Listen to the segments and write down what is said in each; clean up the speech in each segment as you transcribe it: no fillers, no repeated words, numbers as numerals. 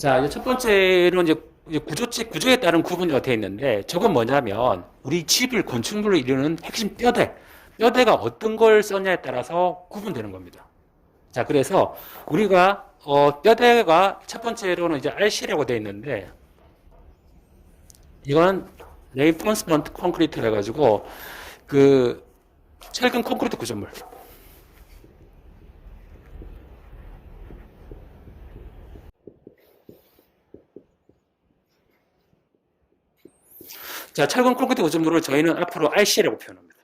자, 이제 첫 번째로 이제 구조에 따른 구분이 되어 있는데, 저건 뭐냐면, 우리 집을 건축물로 이루는 핵심 뼈대. 뼈대가 어떤 걸 썼냐에 따라서 구분되는 겁니다. 자, 그래서 우리가, 뼈대가 첫 번째로는 이제 RC라고 되어 있는데, 이거는 레인포스먼트 콘크리트라 해가지고, 그, 철근 콘크리트 구조물. 자, 철근 콘크리트 구조물을 저희는 앞으로 RC라고 표현합니다.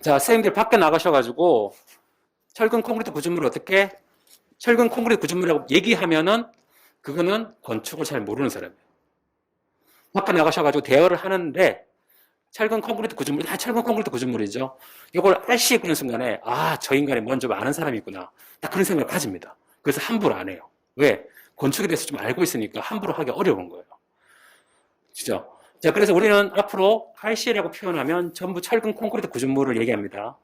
자, 선생님들 밖에 나가셔가지고, 철근 콘크리트 구조물을 어떻게, 철근 콘크리트 구조물이라고 얘기하면은, 그거는 건축을 잘 모르는 사람이에요. 밖에 나가셔가지고 대화를 하는데, 철근 콘크리트 구조물, 다 철근 콘크리트 구조물이죠. 이걸 RC 그는 순간에, 아, 저 인간이 뭔 좀 아는 사람이 있구나. 딱 그런 생각을 가집니다. 그래서 함부로 안 해요. 왜? 건축에 대해서 좀 알고 있으니까 함부로 하기 어려운 거예요. 그죠? 자, 그래서 우리는 앞으로 RC라고 표현하면 전부 철근 콘크리트 구조물을 얘기합니다.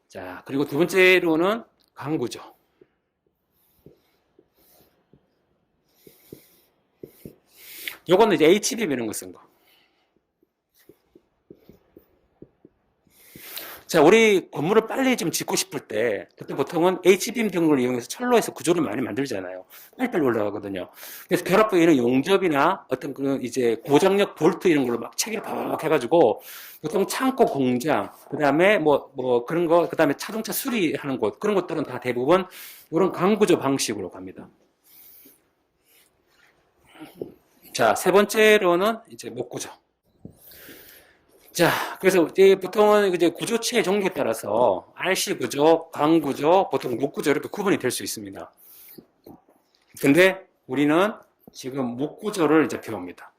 자, 그리고 두 번째로는 강구조. 요거는 이제 HBM 이런 거 쓴 거. 자, 우리 건물을 빨리 좀 짓고 싶을 때, 그때 보통은 H빔 등을 이용해서 철로에서 구조를 많이 만들잖아요. 빨리빨리 올라가거든요. 그래서 결합부에는 용접이나 어떤 그 이제 고장력 볼트 이런 걸로 막 체계를 팍 해가지고, 보통 창고 공장, 그 다음에 뭐 그런 거, 그 다음에 자동차 수리하는 곳, 그런 것들은 다 대부분 이런 강구조 방식으로 갑니다. 자, 세 번째로는 이제 목구조. 자, 그래서 이제 보통은 이제 구조체의 종류에 따라서 RC 구조, 강 구조, 보통 목 구조 이렇게 구분이 될 수 있습니다. 근데 우리는 지금 목 구조를 이제 배웁니다.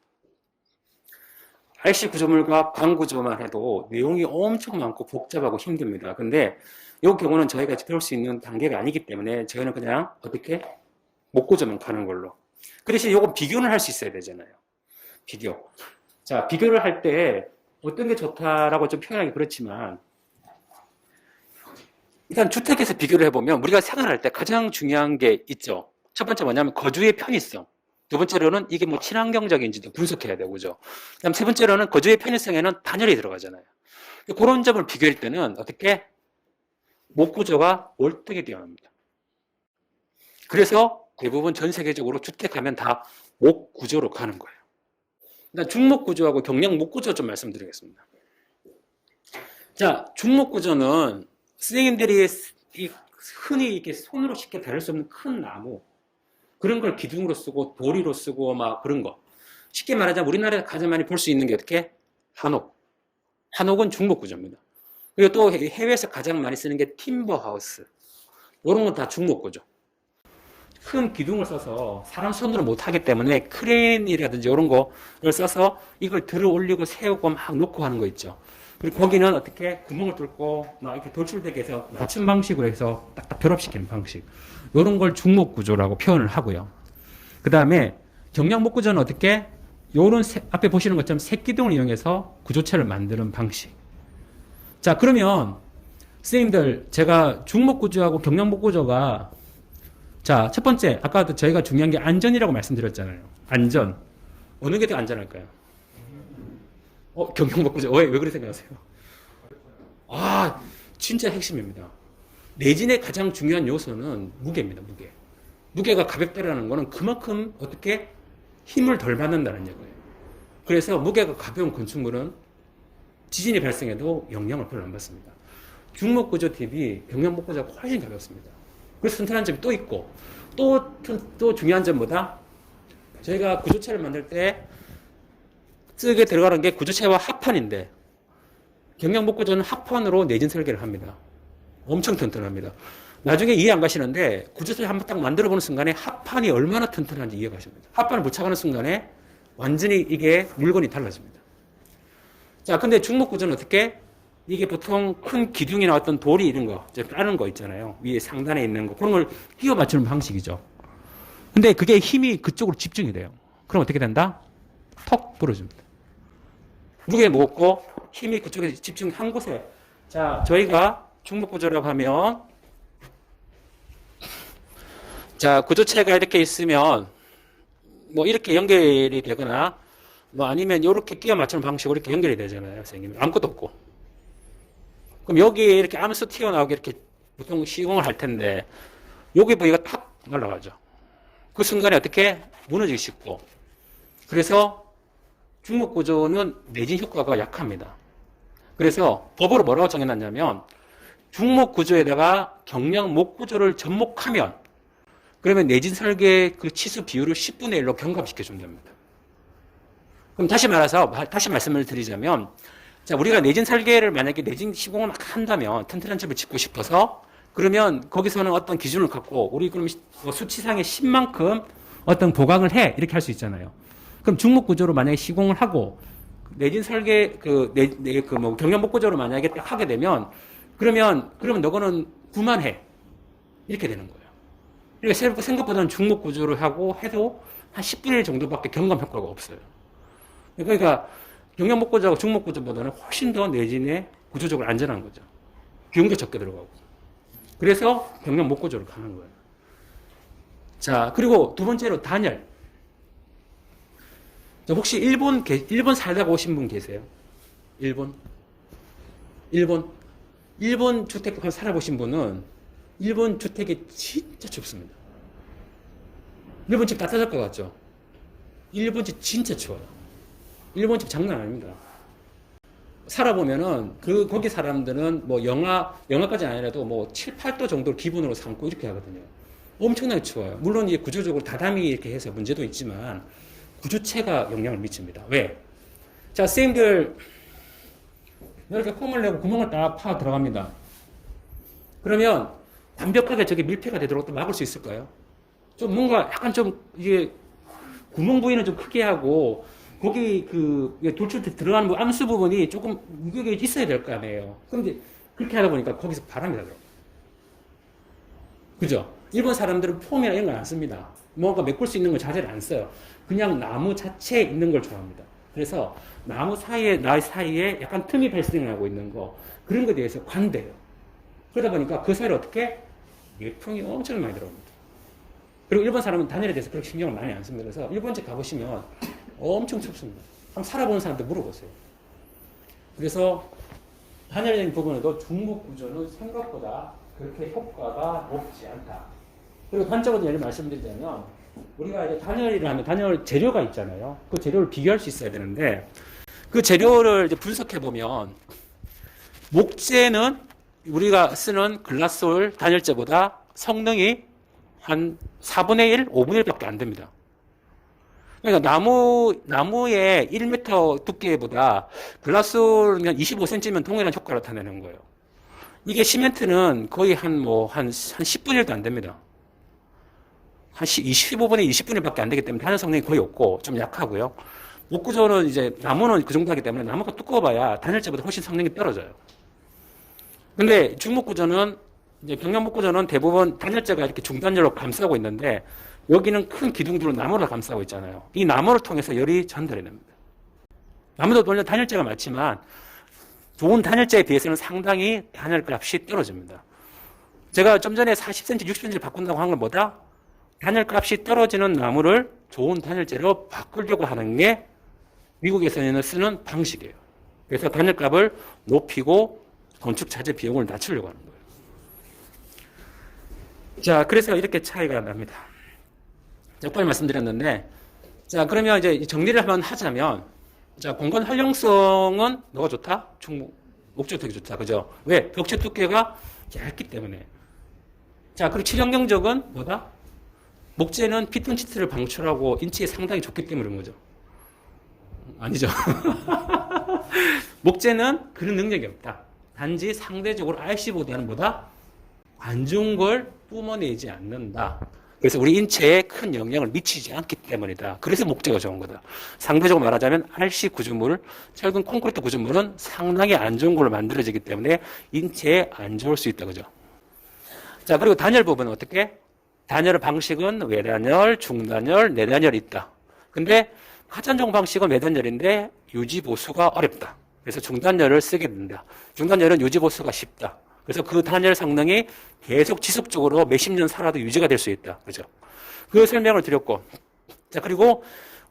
RC 구조물과 강 구조만 해도 내용이 엄청 많고 복잡하고 힘듭니다. 근데 이 경우는 저희가 배울 수 있는 단계가 아니기 때문에 저희는 그냥 어떻게 목 구조만 가는 걸로. 그 대신 이건 비교는 할 수 있어야 되잖아요. 비교. 자, 비교를 할 때 어떤 게 좋다라고 좀 표현하기 그렇지만 일단 주택에서 비교를 해보면 우리가 생활할 때 가장 중요한 게 있죠. 첫 번째 뭐냐면 거주의 편의성. 두 번째로는 이게 뭐 친환경적인지도 분석해야 되고, 그죠? 그다음 세 번째로는 거주의 편의성에는 단열이 들어가잖아요. 그런 점을 비교할 때는 어떻게 목 구조가 월등히 뛰어납니다. 그래서 대부분 전 세계적으로 주택하면 다 목 구조로 가는 거예요. 일단 중목 구조하고 경량 목 구조 좀 말씀드리겠습니다. 자, 중목 구조는 선생님들이 흔히 이렇게 손으로 쉽게 다룰 수 없는 큰 나무, 그런 걸 기둥으로 쓰고 도리로 쓰고 막 그런 거. 쉽게 말하자면 우리나라에서 가장 많이 볼 수 있는 게 어떻게? 한옥. 한옥은 중목 구조입니다. 그리고 또 해외에서 가장 많이 쓰는 게 팀버 하우스. 이런 건 다 중목 구조. 큰 기둥을 써서 사람 손으로 못 하기 때문에 크레인이라든지 이런 거를 써서 이걸 들어 올리고 세우고 막 놓고 하는 거 있죠. 그리고 거기는 어떻게 구멍을 뚫고 막 이렇게 돌출되게 해서 맞춤 방식으로 해서 딱딱 결합시키는 방식. 이런 걸 중목 구조라고 표현을 하고요. 그 다음에 경량목 구조는 어떻게? 요런 앞에 보시는 것처럼 새기둥을 이용해서 구조체를 만드는 방식. 자, 그러면 선생님들 제가 중목 구조하고 경량목 구조가 자, 첫 번째, 아까도 저희가 중요한 게 안전이라고 말씀드렸잖아요. 안전. 어느 게 더 안전할까요? 경영목 구조. 왜 그렇게 생각하세요? 아, 진짜 핵심입니다. 내진의 가장 중요한 요소는 무게입니다, 무게. 무게가 가볍다라는 거는 그만큼 어떻게 힘을 덜 받는다는 얘기예요. 그래서 무게가 가벼운 건축물은 지진이 발생해도 영향을 별로 안 받습니다. 중목 구조 대비 경량목 구조가 훨씬 가볍습니다. 그래서 튼튼한 점이 또 있고, 또 중요한 점보다 저희가 구조체를 만들 때 쓰게 들어가는 게 구조체와 합판인데, 경량목 구조는 합판으로 내진 설계를 합니다. 엄청 튼튼합니다. 나중에 이해 안 가시는데, 구조체를 한번 딱 만들어 보는 순간에 합판이 얼마나 튼튼한지 이해 가십니다. 합판을 붙여가는 순간에 완전히 이게 물건이 달라집니다. 자, 근데 중목 구조는 어떻게? 이게 보통 큰 기둥이나 어떤 돌이 이런 거, 까는 거 있잖아요. 위에 상단에 있는 거. 그런 걸 끼워 맞추는 방식이죠. 근데 그게 힘이 그쪽으로 집중이 돼요. 그럼 어떻게 된다? 턱 부러집니다. 무게 무겁고 힘이 그쪽에 집중한 곳에. 자, 저희가 중목 구조라고 하면 자, 구조체가 이렇게 있으면 뭐 이렇게 연결이 되거나 뭐 아니면 이렇게 끼워 맞추는 방식으로 이렇게 연결이 되잖아요. 선생님. 아무것도 없고. 그럼 여기에 이렇게 암수 튀어나오게 이렇게 보통 시공을 할 텐데 여기 부위가 탁 날아가죠. 그 순간에 어떻게 무너지기 쉽고. 그래서 중목구조는 내진 효과가 약합니다. 그래서 법으로 뭐라고 정해놨냐면 중목구조에다가 경량목구조를 접목하면 그러면 내진 설계 그 치수 비율을 10분의 1로 경감시켜 준답니다. 그럼 다시 말씀을 드리자면, 자, 우리가 내진 설계를 만약에 내진 시공을 막 한다면, 튼튼한 집을 짓고 싶어서, 그러면 거기서는 어떤 기준을 갖고, 우리 그럼 수치상의 10만큼 어떤 보강을 해. 이렇게 할 수 있잖아요. 그럼 중목구조로 만약에 시공을 하고, 내진 설계, 경량목구조로 만약에 딱 하게 되면, 그러면 너거는 9만 해. 이렇게 되는 거예요. 그러니까 생각보다는 중목구조를 하고 해도 한 10분의 1 정도밖에 경감 효과가 없어요. 그러니까 경량목구조하고 중목구조보다는 훨씬 더 내진에 구조적으로 안전한 거죠. 비용도 적게 들어가고. 그래서 경량목구조로 가는 거예요. 자, 그리고 두 번째로 단열. 혹시 일본 살다가 오신 분 계세요? 일본 주택 살아보신 분은 일본 주택이 진짜 춥습니다. 일본 집 따뜻할 것 같죠? 일본 집 진짜 추워요. 일본 집 장난 아닙니다. 살아보면은 거기 사람들은 뭐 영하까지 아니라도 뭐 7, 8도 정도를 기본으로 삼고 이렇게 하거든요. 엄청나게 추워요. 물론 이제 구조적으로 다다미 이렇게 해서 문제도 있지만 구조체가 영향을 미칩니다. 왜? 자, 선생님들 이렇게 홈을 내고 구멍을 딱 파 들어갑니다. 그러면 완벽하게 저게 밀폐가 되도록 또 막을 수 있을까요? 좀 뭔가 약간 좀 이게 구멍 부위는 좀 크게 하고 거기 돌출 들어가는 암수 부분이 조금 무게가 있어야 될 거 아니에요. 그런데 그렇게 하다 보니까 거기서 바람이 나더라고요. 그죠? 일본 사람들은 폼이나 이런 걸 안 씁니다. 뭔가 메꿀 수 있는 걸 자재를 안 써요. 그냥 나무 자체에 있는 걸 좋아합니다. 그래서 나무 사이에 약간 틈이 발생하고 있는 거 그런 거에 대해서 관대해요. 그러다 보니까 그 사이를 어떻게 예풍이 엄청 많이 들어옵니다. 그리고 일본 사람은 단열에 대해서 그렇게 신경을 많이 안 씁니다. 그래서 일본 집 가보시면 엄청 춥습니다. 한번 살아보는 사람들 물어보세요. 그래서 단열적인 부분에도 중목구조는 생각보다 그렇게 효과가 높지 않다. 그리고 단적으로 예를 말씀드리자면 우리가 이제 단열을 하면 단열 재료가 있잖아요. 그 재료를 비교할 수 있어야 되는데 그 재료를 이제 분석해 보면 목재는 우리가 쓰는 글라솔 단열재보다 성능이 한 4분의 1, 5분의 1밖에 안 됩니다. 그러니까 나무의 1m 두께보다 글라솔은 한 25cm면 동일한 효과를 나타내는 거예요. 이게 시멘트는 거의 한 10분의 1도 안 됩니다. 한 25분의 20분의 1밖에 안 되기 때문에 단열 성능이 거의 없고 좀 약하고요. 목구조는 이제 나무는 그 정도 하기 때문에 나무가 두꺼워봐야 단열재보다 훨씬 성능이 떨어져요. 근데 중목구조는 이제 경량목구조는 대부분 단열재가 이렇게 중단열로 감싸고 있는데 여기는 큰 기둥들로 나무를 감싸고 있잖아요. 이 나무를 통해서 열이 전달이 됩니다. 나무도 물론 단열재가 많지만 좋은 단열재에 비해서는 상당히 단열값이 떨어집니다. 제가 좀 전에 40cm, 60cm를 바꾼다고 한 건 뭐다? 단열값이 떨어지는 나무를 좋은 단열재로 바꾸려고 하는 게 미국에서는 쓰는 방식이에요. 그래서 단열값을 높이고 건축 자재 비용을 낮추려고 하는 거예요. 자, 그래서 이렇게 차이가 납니다. 자, 빨리 말씀드렸는데, 자, 그러면 이제 정리를 한번 하자면, 자, 공간 활용성은 뭐가 좋다? 목재 되게 좋다. 그죠? 왜? 벽체 두께가 얇기 때문에. 자, 그리고 치령 경적은 뭐다? 목재는 피톤치트를 방출하고 인체에 상당히 좋기 때문에 그런 거죠. 아니죠. 목재는 그런 능력이 없다. 단지 상대적으로 RC보다는 뭐다? 안 좋은 걸 뿜어내지 않는다. 그래서 우리 인체에 큰 영향을 미치지 않기 때문이다. 그래서 목재가 좋은 거다. 상대적으로 말하자면 RC 구조물, 철근 콘크리트 구조물은 상당히 안 좋은 걸로 만들어지기 때문에 인체에 안 좋을 수 있다. 그죠? 자, 그리고 단열 부분은 어떻게? 단열 방식은 외단열, 중단열, 내단열이 있다. 근데 가장 좋은 방식은 외단열인데 유지 보수가 어렵다. 그래서 중단열을 쓰게 된다. 중단열은 유지 보수가 쉽다. 그래서 그 단열 성능이 계속 지속적으로 몇십 년 살아도 유지가 될 수 있다. 그죠? 그 설명을 드렸고. 자, 그리고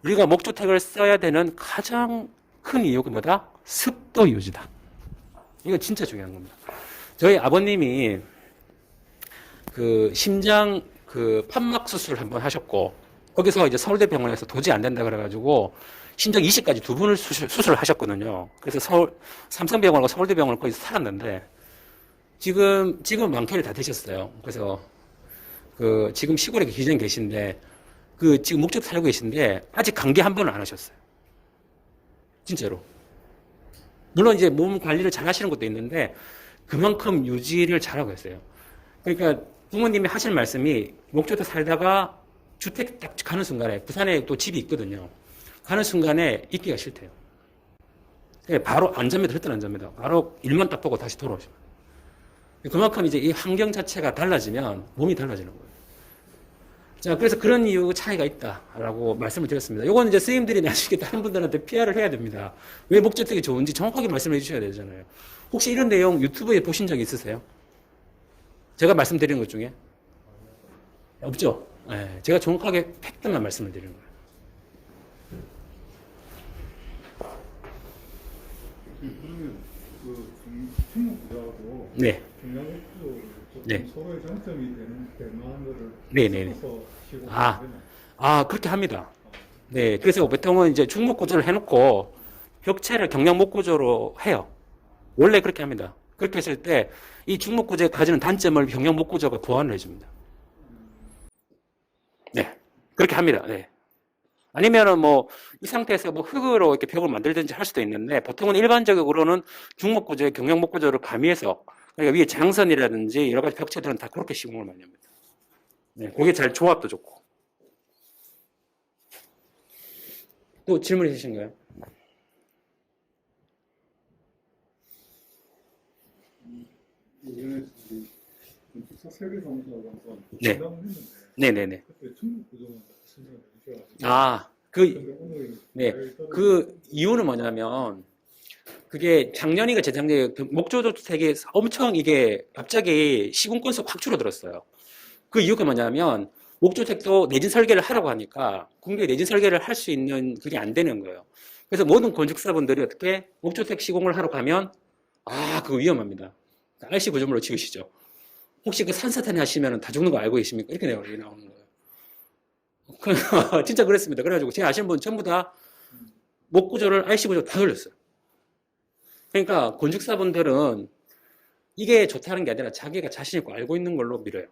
우리가 목주택을 써야 되는 가장 큰 이유가 뭐다? 습도 유지다. 이거 진짜 중요한 겁니다. 저희 아버님이 그 심장 그 판막 수술을 한번 하셨고, 거기서 이제 서울대 병원에서 도저히 안 된다 그래가지고 심장 이식까지 두 번을 수술을 하셨거든요. 그래서 삼성병원과 서울대병원을 거기서 살았는데, 지금 만쾌를 다 되셨어요. 그래서 그 지금 시골에 기존에 계신데, 그 지금 목적 살고 계신데 아직 감기 한 번은 안 하셨어요. 진짜로. 물론 이제 몸 관리를 잘 하시는 것도 있는데 그만큼 유지를 잘하고 있어요. 그러니까 부모님이 하실 말씀이 목적도 살다가 주택 딱 가는 순간에, 부산에 또 집이 있거든요. 가는 순간에 있기가 싫대요. 바로 안 잡니다. 절대 안 잡니다. 바로 일만 딱 보고 다시 돌아오십니다. 그만큼 이제 이 환경 자체가 달라지면 몸이 달라지는 거예요. 자, 그래서 그런 이유 차이가 있다라고 말씀을 드렸습니다. 요거는 이제 선생님들이 나중에 다른 분들한테 PR을 해야 됩니다. 왜 목주택이 좋은지 정확하게 말씀을 해주셔야 되잖아요. 혹시 이런 내용 유튜브에 보신 적 있으세요? 제가 말씀드린 것 중에? 없죠? 네, 제가 정확하게 팩트만 말씀을 드리는 거예요. 그러면 그 중국하고 네. 경상북도 네. 서로의 장점이 될 만한 거를 네네네. 아, 그렇게 합니다. 네. 그래서 보통은 이제 중목 구조를 해놓고 벽체를 경량 목 구조로 해요. 원래 그렇게 합니다. 그렇게 했을 때 이 중목 구조에 가지는 단점을 경량 목 구조가 보완을 해줍니다. 네. 그렇게 합니다. 네. 아니면은 뭐 이 상태에서 뭐 흙으로 이렇게 벽을 만들든지 할 수도 있는데, 보통은 일반적으로는 중목 구조에 경량 목 구조를 가미해서, 그러니까 위에 장선이라든지 여러 가지 벽체들은 다 그렇게 시공을 많이 합니다. 네. 그게 잘 조합도 좋고. 또 질문 있으신가요? 예전에 세계정사하고 한번 네. 상담을 했는데 네네네. 그때 중국 구조만 설명을 해주셔가지고 그 오늘 네. 그 이유는 뭐냐면, 그게 작년이가 재작년에 그 목조주택이 엄청 이게 갑자기 시공 건수가 확 줄어들었어요. 그 이유가 뭐냐면, 목조주택도 내진 설계를 하라고 하니까 국내 내진 설계를 할 수 있는 그게 안 되는 거예요. 그래서 모든 건축사분들이 어떻게 목조주택 시공을 하러 가면, 그거 위험합니다. RC 구조물로 지으시죠. 혹시 그 산사탄이 하시면 다 죽는 거 알고 계십니까? 이렇게 나오는 거예요. 진짜 그랬습니다. 그래가지고 제가 아시는 분 전부 다 목 구조를 RC 구조 다 돌렸어요. 그러니까 건축사분들은 이게 좋다는 게 아니라 자기가 자신 있고 알고 있는 걸로 밀어요.